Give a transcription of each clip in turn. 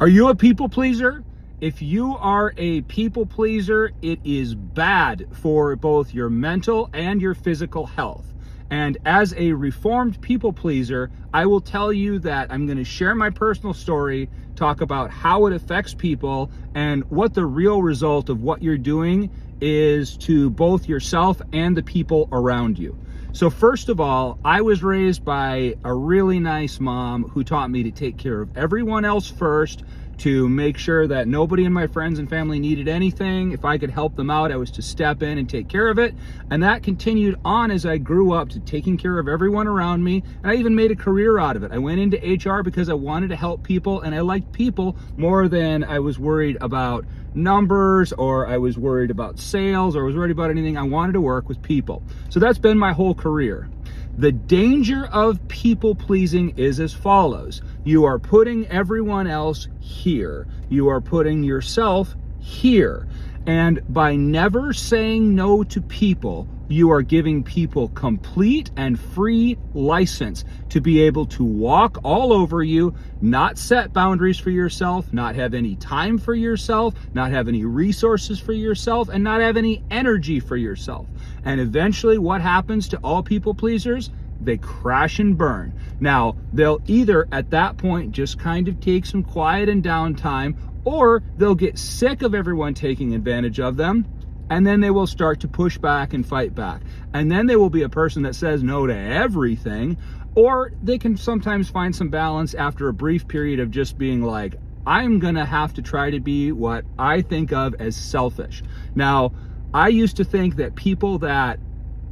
Are you a people pleaser? If you are a people pleaser, it is bad for both your mental and your physical health. And as a reformed people pleaser, I will tell you that I'm going to share my personal story, talk about how it affects people, and what the real result of what you're doing is to both yourself and the people around you. So first of all, I was raised by a really nice mom who taught me to take care of everyone else first, to make sure that nobody in my friends and family needed anything. If I could help them out, I was to step in and take care of it. And that continued on as I grew up, to taking care of everyone around me. And I even made a career out of it. I went into HR because I wanted to help people, and I liked people more than I was worried about numbers, or I was worried about sales, or I was worried about anything. I wanted to work with people. So that's been my whole career. The danger of people pleasing is as follows. You are putting everyone else here. You are putting yourself here. And by never saying no to people, you are giving people complete and free license to be able to walk all over you, not set boundaries for yourself, not have any time for yourself, not have any resources for yourself, and not have any energy for yourself. And eventually what happens to all people pleasers? They crash and burn. Now, they'll either at that point just kind of take some quiet and downtime, or they'll get sick of everyone taking advantage of them, and then they will start to push back and fight back. And then they will be a person that says no to everything, or they can sometimes find some balance after a brief period of just being like, I'm gonna have to try to be what I think of as selfish. Now, I used to think that people that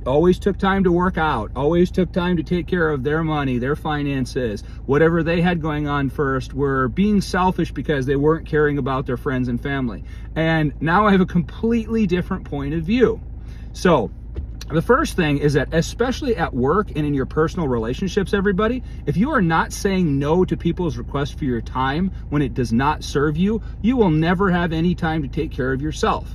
always took time to work out, always took time to take care of their money, their finances, whatever they had going on first, were being selfish because they weren't caring about their friends and family. And now I have a completely different point of view. So the first thing is that, especially at work and in your personal relationships, everybody, if you are not saying no to people's requests for your time when it does not serve you, you will never have any time to take care of yourself.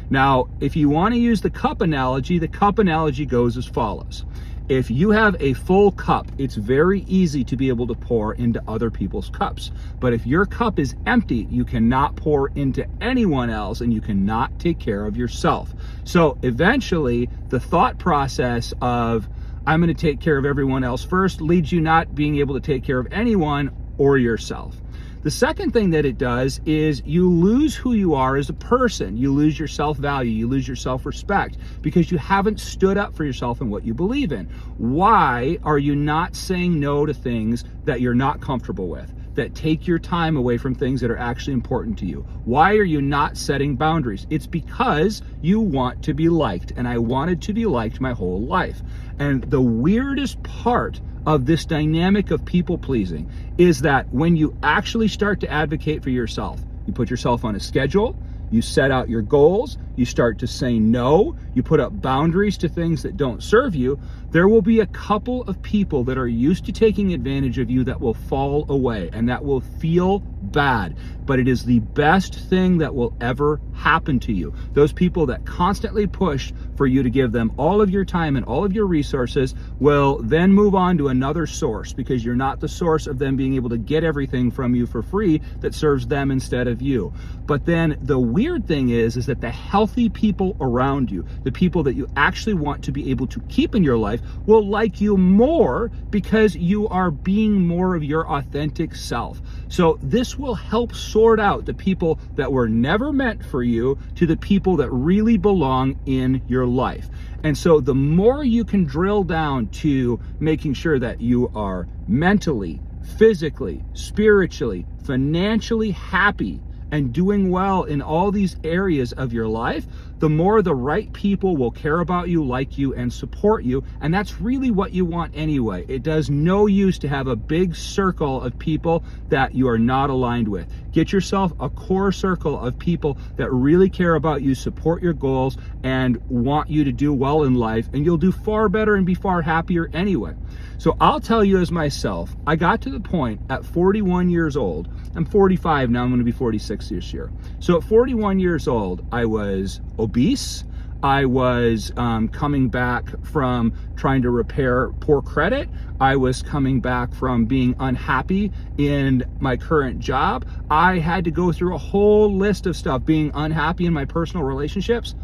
Now, if you want to use the cup analogy goes as follows. If you have a full cup, it's very easy to be able to pour into other people's cups. But if your cup is empty, you cannot pour into anyone else, and you cannot take care of yourself. So eventually, the thought process of, I'm going to take care of everyone else first, leads you not being able to take care of anyone or yourself. The second thing that it does is you lose who you are as a person. You lose your self-value, you lose your self-respect, because you haven't stood up for yourself and what you believe in. Why are you not saying no to things that you're not comfortable with, that take your time away from things that are actually important to you? Why are you not setting boundaries? It's because you want to be liked, and I wanted to be liked my whole life. And the weirdest part of this dynamic of people pleasing is that when you actually start to advocate for yourself, you put yourself on a schedule, you set out your goals, you start to say no, you put up boundaries to things that don't serve you, there will be a couple of people that are used to taking advantage of you that will fall away, and that will feel bad. But it is the best thing that will ever happen to you. Those people that constantly push for you to give them all of your time and all of your resources will then move on to another source, because you're not the source of them being able to get everything from you for free that serves them instead of you. But then the weird thing is that the healthy people around you, the people that you actually want to be able to keep in your life, will like you more because you are being more of your authentic self. So this will help sort out the people that were never meant for you to the people that really belong in your life. And so the more you can drill down to making sure that you are mentally, physically, spiritually, financially happy and doing well in all these areas of your life, the more the right people will care about you, like you, and support you. And that's really what you want anyway. It does no use to have a big circle of people that you are not aligned with. Get yourself a core circle of people that really care about you, support your goals, and want you to do well in life, and you'll do far better and be far happier anyway. So I'll tell you as myself, I got to the point at 41 years old, I'm 45 now, I'm going to be 46 this year. So at 41 years old, I was obese, I was coming back from trying to repair poor credit. I was coming back from being unhappy in my current job. I had to go through a whole list of stuff, being unhappy in my personal relationships.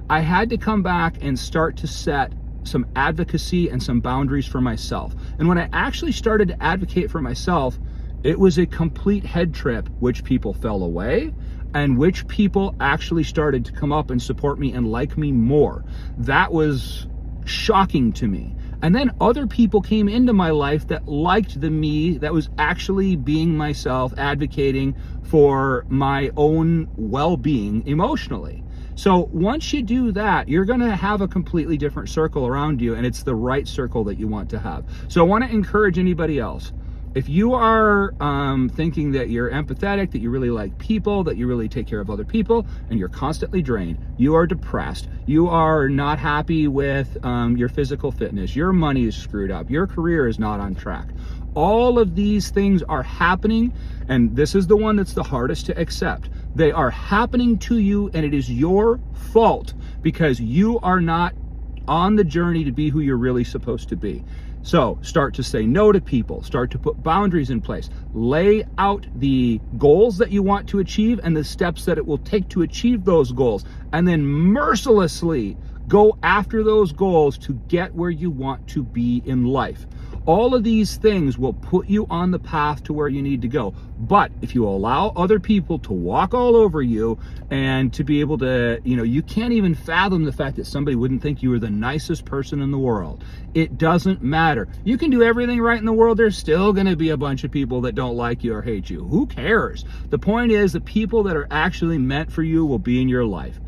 I had to come back and start to set some advocacy and some boundaries for myself. And when I actually started to advocate for myself, it was a complete head trip. Which people fell away and which people actually started to come up and support me and like me more. That was shocking to me. And then other people came into my life that liked the me that was actually being myself, advocating for my own well-being emotionally. So once you do that, you're going to have a completely different circle around you, and it's the right circle that you want to have. So I want to encourage anybody else. If you are thinking that you're empathetic, that you really like people, that you really take care of other people, and you're constantly drained, you are depressed, you are not happy with your physical fitness, your money is screwed up, your career is not on track. All of these things are happening, and this is the one that's the hardest to accept. They are happening to you, and it is your fault because you are not on the journey to be who you're really supposed to be. So start to say no to people, start to put boundaries in place, lay out the goals that you want to achieve and the steps that it will take to achieve those goals, and then mercilessly go after those goals to get where you want to be in life. All of these things will put you on the path to where you need to go. But if you allow other people to walk all over you and to be able to, you can't even fathom the fact that somebody wouldn't think you were the nicest person in the world. It doesn't matter. You can do everything right in the world. There's still going to be a bunch of people that don't like you or hate you. Who cares? The point is the people that are actually meant for you will be in your life.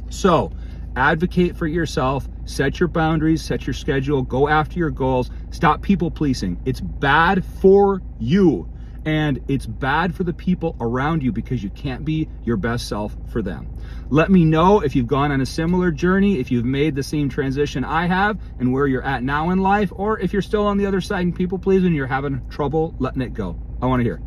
So advocate for yourself, set your boundaries, set your schedule, go after your goals, stop people pleasing. It's bad for you and it's bad for the people around you because you can't be your best self for them. Let me know if you've gone on a similar journey, if you've made the same transition I have and where you're at now in life, or if you're still on the other side and people pleasing and you're having trouble letting it go. I want to hear.